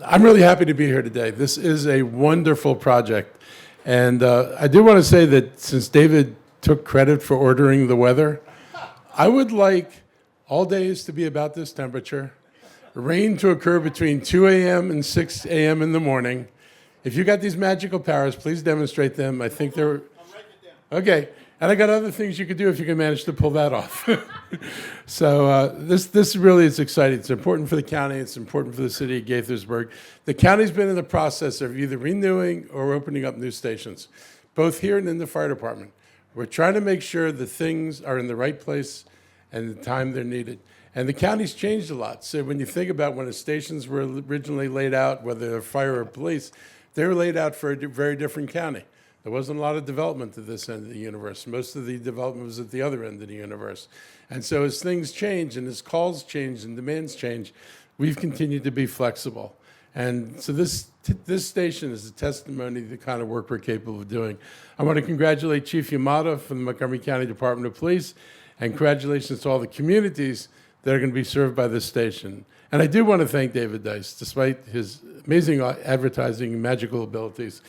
I'm really happy to be here today. This is a wonderful project. And I do want to say that since David took credit for ordering the weather, I would like all days to be about this temperature, rain to occur between 2 a.m. and 6 a.m. in the morning. If you got these magical powers, please demonstrate them. I think they're... Okay. And I got other things you could do if you can manage to pull that off. So this really is exciting. It's important for the county. It's important for the city of Gaithersburg. The county's been in the process of either renewing or opening up new stations, both here and in the fire department. We're trying to make sure that things are in the right place and the time they're needed. And the county's changed a lot. So when you think about when the stations were originally laid out, whether they're fire or police, they were laid out for a very different county. There wasn't a lot of development at this end of the universe. Most of the development was at the other end of the universe. And so as things change and as calls change and demands change, we've continued to be flexible. And so this station is a testimony to the kind of work we're capable of doing. I want to congratulate Chief Yamada from the Montgomery County Department of Police, and congratulations to all the communities that are going to be served by this station. And I do want to thank David Dice, despite his amazing advertising and magical abilities.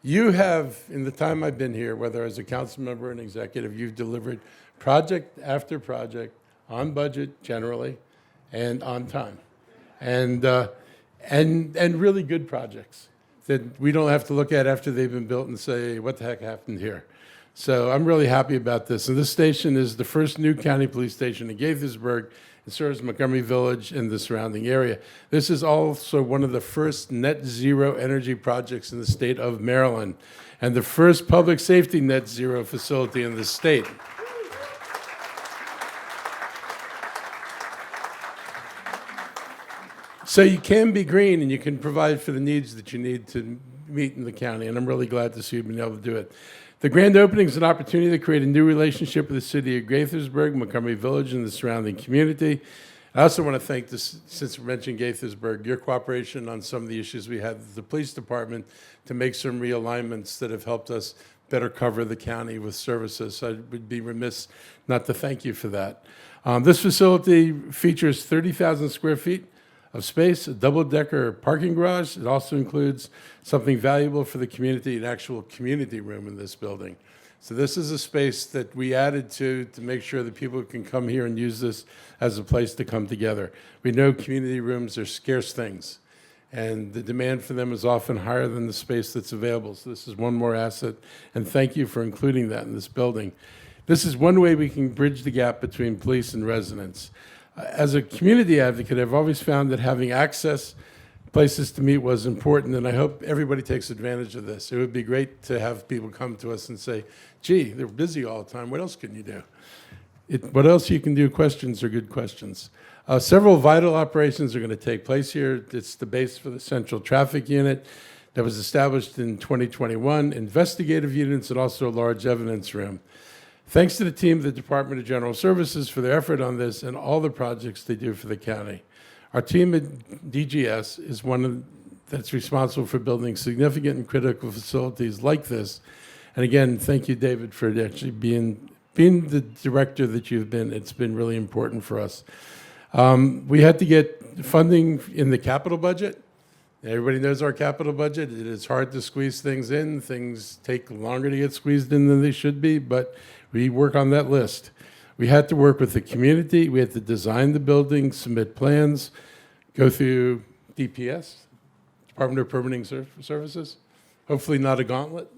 You have, in the time I've been here, whether as a council member or an executive, you've delivered project after project on budget generally and on time. And really good projects that we don't have to look at after they've been built and say, what the heck happened here? So I'm really happy about this. And this station is the first new county police station in Gaithersburg. It serves Montgomery Village and the surrounding area. This is also one of the first net zero energy projects in the state of Maryland and the first public safety net zero facility in the state. So you can be green and you can provide for the needs that you need to meet in the county, and I'm really glad to see you being able to do it. The grand opening is an opportunity to create a new relationship with the city of Gaithersburg, Montgomery Village, and the surrounding community. I also want to thank, since we mentioned Gaithersburg, your cooperation on some of the issues we had with the police department to make some realignments that have helped us better cover the county with services. So I would be remiss not to thank you for that. This facility features 30,000 square feet of space, a double-decker parking garage. It also includes something valuable for the community, an actual community room in this building. So this is a space that we added to make sure that people can come here and use this as a place to come together. We know community rooms are scarce things, and the demand for them is often higher than the space that's available. So this is one more asset, and thank you for including that in this building. This is one way we can bridge the gap between police and residents. As a community advocate, I've always found that having access, places to meet was important, and I hope everybody takes advantage of this. It would be great to have people come to us and say, gee, they're busy all the time. What else can you do? What else you can do? Questions are good questions. Several vital operations are going to take place here. It's the base for the Central Traffic Unit that was established in 2021, investigative units, and also a large evidence room. Thanks to the team of the Department of General Services for their effort on this and all the projects they do for the county. Our team at DGS is one that's responsible for building significant and critical facilities like this. And again, thank you, David, for actually being the director that you've been. It's been really important for us. We had to get funding in the capital budget. Everybody knows our capital budget. It is hard to squeeze things in. Things take longer to get squeezed in than they should be, but we work on that list. We had to work with the community. We had to design the building, submit plans, go through DPS, Department of Permitting Services. Hopefully not a gauntlet.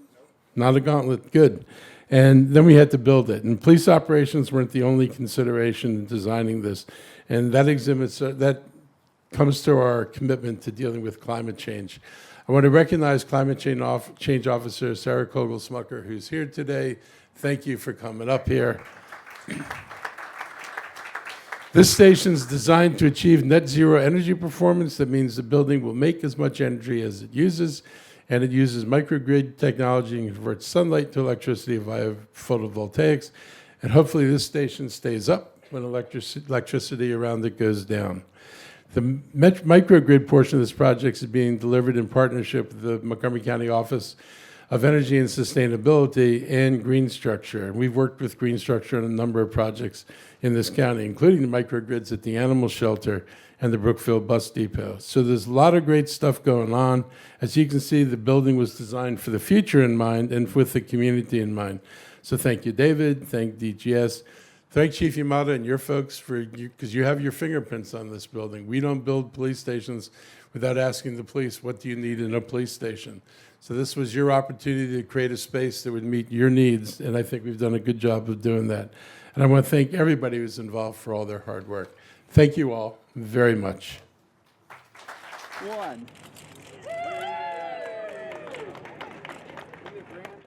Not a gauntlet, good. And then we had to build it. And police operations weren't the only consideration in designing this. And that comes to our commitment to dealing with climate change. I want to recognize Climate Change Officer Sarah Kogel-Smucker, who's here today. Thank you for coming up here. This station is designed to achieve net zero energy performance. That means the building will make as much energy as it uses, and it uses microgrid technology and converts sunlight to electricity via photovoltaics. And hopefully this station stays up when electricity around it goes down. The microgrid portion of this project is being delivered in partnership with the Montgomery County Office of Energy and Sustainability and Green Structure. And we've worked with Green Structure on a number of projects in this county, including the microgrids at the animal shelter and the Brookfield Bus Depot. So there's a lot of great stuff going on. As you can see, the building was designed for the future in mind and with the community in mind. So thank you, David. Thank DGS. Thank Chief Yamada and your folks because you have your fingerprints on this building. We don't build police stations without asking the police, what do you need in a police station? So this was your opportunity to create a space that would meet your needs, and I think we've done a good job of doing that. And I want to thank everybody who's involved for all their hard work. Thank you all very much. One.